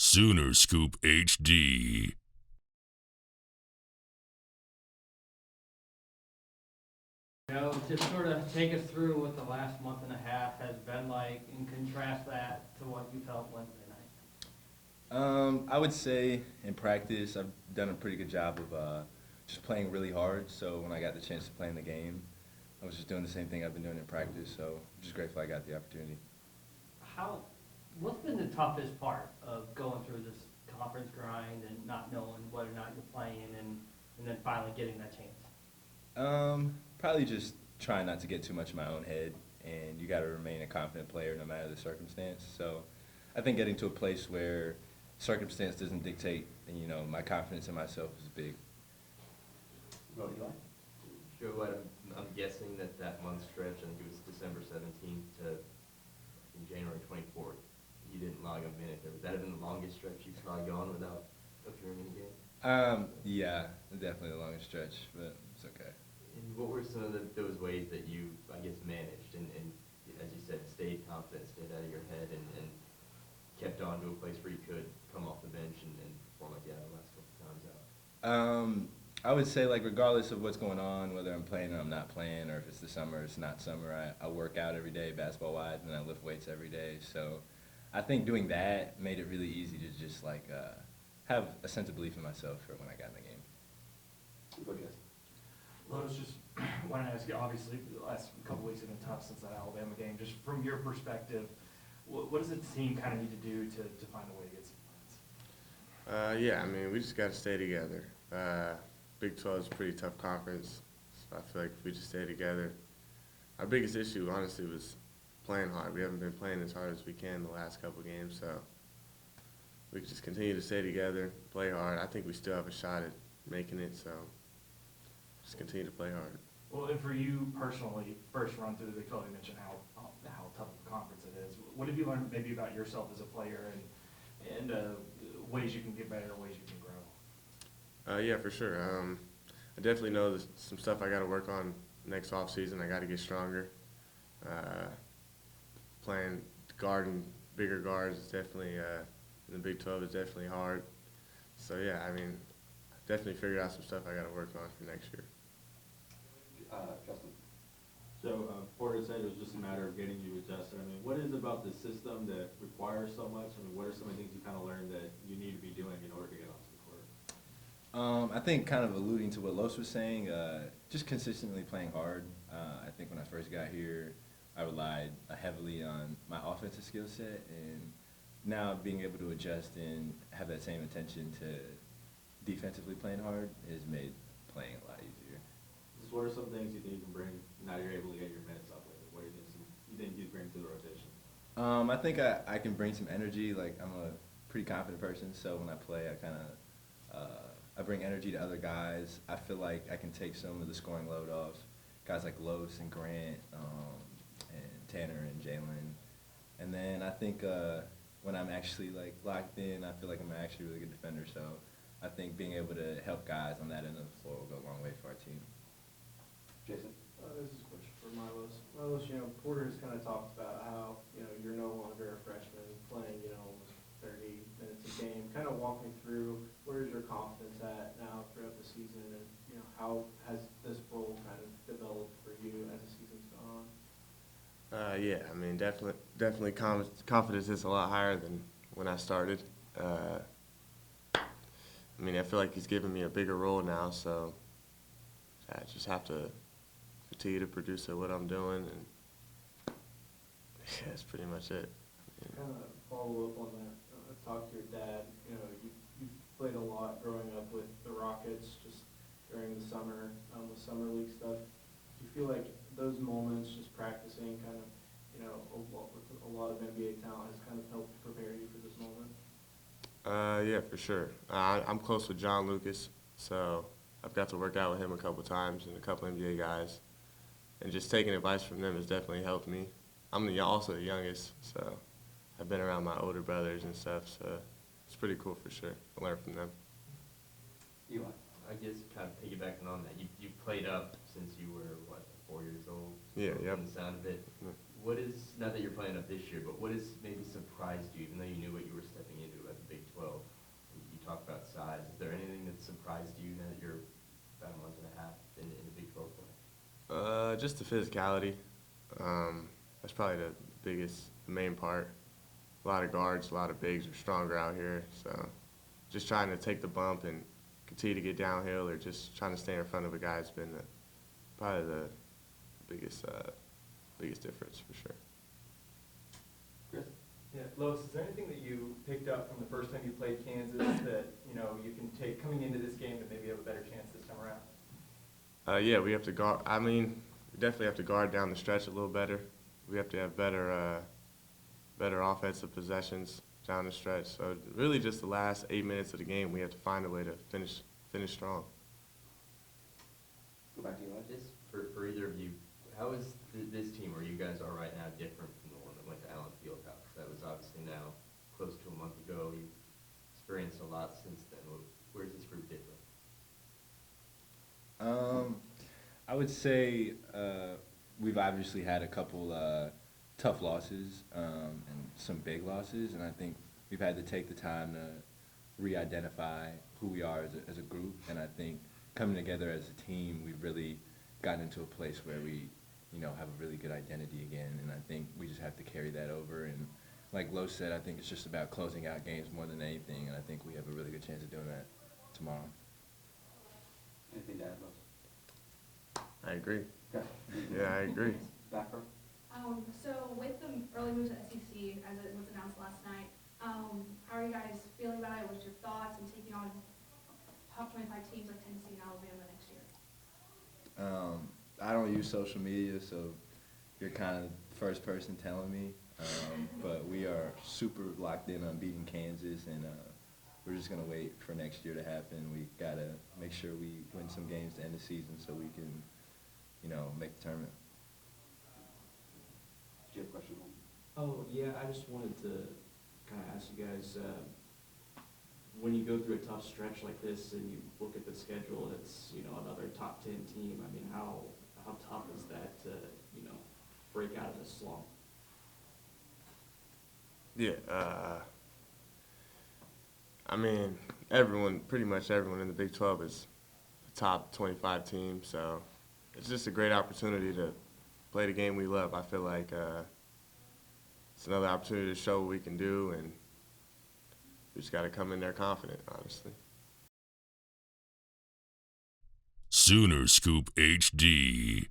Sooner Scoop HD. Just sort of take us through what the last month and a half has been like and contrast that to what you felt Wednesday night. I would say in practice, I've done a pretty good job of just playing really hard. So when I got the chance to play in the game, I was just doing the same thing I've been doing in practice. So I'm just grateful I got the opportunity. What's been the toughest part of going through this conference grind and not knowing whether or not you're playing and then finally getting that chance? Probably just trying not to get too much in my own head, and you got to remain a confident player no matter the circumstance. So I think getting to a place where circumstance doesn't dictate, and my confidence in myself is big. Well, Eli? Joe, I'm guessing that month stretch, I think it was December 17th to January 24th, you didn't log a minute there. Would that have been the longest stretch you've probably gone without appearing in a game? Yeah, definitely the longest stretch, but it's okay. And what were some of those ways that you, I guess, managed and as you said, stayed confident, stayed out of your head, and kept on to a place where you could come off the bench and perform like you have the last couple times out? I would say, like, regardless of what's going on, whether I'm playing or I'm not playing, or if it's the summer or it's not summer, I work out every day, basketball-wise, and I lift weights every day. So I think doing that made it really easy to just, like, have a sense of belief in myself for when I got in the game. Go, Jess. Well, I was just wanted to ask you, obviously, the last couple weeks have been tough since that Alabama game. Just from your perspective, what does the team kind of need to do to find a way to get some wins? Yeah, I mean, we just got to stay together. Big 12 is a pretty tough conference, so I feel like if we just stay together. Our biggest issue, honestly, was playing hard. We haven't been playing as hard as we can the last couple games, so we can just continue to stay together, play hard. I think we still have a shot at making it, so just continue to play hard. Well, and for you personally, first run through the Big 12, you mentioned how tough of a conference it is. What have you learned maybe about yourself as a player and ways you can get better, ways you can grow? Yeah, for sure. I definitely know there's some stuff I got to work on next off season. I got to get stronger. Playing guarding bigger guards is definitely in the Big 12 is definitely hard. So yeah, I mean, definitely figured out some stuff I got to work on for next year. Justin? So Porter said it was just a matter of getting you adjusted. I mean, what is it about the system that requires so much? I mean, what are some of the things you kind of learned that you need to be doing in order to get onto the court? I think kind of alluding to what Los was saying, just consistently playing hard. I think when I first got here, I relied heavily on my offensive skill set, and now being able to adjust and have that same attention to defensively playing hard has made playing a lot easier. Just what are some things you think you can bring now you're able to get your minutes up with it? What do you think you'd bring to the rotation? I think I can bring some energy. Like, I'm a pretty confident person, so when I play, I kind of I bring energy to other guys. I feel like I can take some of the scoring load off guys like Los and Grant and Tanner and Jalen. And then I think when I'm actually like locked in, I feel like I'm actually a really good defender. So I think being able to help guys on that end of the floor will go a long way for our team. Jason? This is a question for Milos. Milos, Porter has kind of talked about how, you're no longer a freshman playing, almost 30 minutes a game. Kind of walk me through where is your confidence at now throughout the season, and, how has this role kind of developed for you as the season's gone on? Yeah, I mean, definitely confidence is a lot higher than when I started. I mean, I feel like he's given me a bigger role now, so I just have to continue to produce at what I'm doing, and yeah, that's pretty much it. Kind of follow up on that. Talk to your dad. You've played a lot growing up with the Rockets, just during the summer, with summer league stuff. Do you feel like those moments, just practicing, kind of, with a lot of NBA talent, has kind of helped prepare you for this moment? Yeah, for sure. I'm close with John Lucas, so I've got to work out with him a couple times and a couple NBA guys, and just taking advice from them has definitely helped me. I'm also the youngest, so I've been around my older brothers and stuff, so it's pretty cool for sure to learn from them. Eli? I guess kind of piggybacking on that, you played up since you were, 4 years old? Yeah, yep. From the sound of it. Yeah. What is, not that you're playing up this year, but what has maybe surprised you, even though you knew what you were stepping into at the Big 12? Just the physicality. That's probably the main part. A lot of guards, a lot of bigs are stronger out here. So just trying to take the bump and continue to get downhill, or just trying to stay in front of a guy has been probably the biggest difference for sure. Chris? Yeah, Los, is there anything that you picked up from the first time you played Kansas that, you know, you can take coming into this game to maybe have a better chance this time around? Yeah, we have to guard. I mean, we definitely have to guard down the stretch a little better. We have to have better offensive possessions down the stretch. So really, just the last 8 minutes of the game, we have to find a way to finish strong. Go back to you, Eli. Just for either of you, how is this team where you guys are right now different from the one that went to Allen Fieldhouse? That was obviously now close to a month ago. You've experienced a lot since then. Where's this group different? I would say we've obviously had a couple tough losses and some big losses, and I think we've had to take the time to re-identify who we are as a group. And I think coming together as a team, we've really gotten into a place where we, you know, have a really good identity again. And I think we just have to carry that over. And like Lo said, I think it's just about closing out games more than anything. And I think we have a really good chance of doing that tomorrow. Anything to add, Los? I agree. Okay. Yeah, I agree. Back row? So with the early move to SEC, as it was announced last night, how are you guys feeling about it? What's your thoughts on taking on top 25 teams like Tennessee and Alabama next year? I don't use social media, so you're kind of the first person telling me. But we are super locked in on beating Kansas, and we're just going to wait for next year to happen. We got to make sure we win some games to end the season so we can, you know, make the tournament. Do you have a question? Oh, yeah, I just wanted to kind of ask you guys, when you go through a tough stretch like this and you look at the schedule and it's, you know, another top 10 team, I mean, how tough is that to, you know, break out of this slump? Yeah, I mean, pretty much everyone in the Big 12 is a top 25 team, so it's just a great opportunity to play the game we love. I feel like it's another opportunity to show what we can do, and we just got to come in there confident, honestly. Sooner Scoop HD.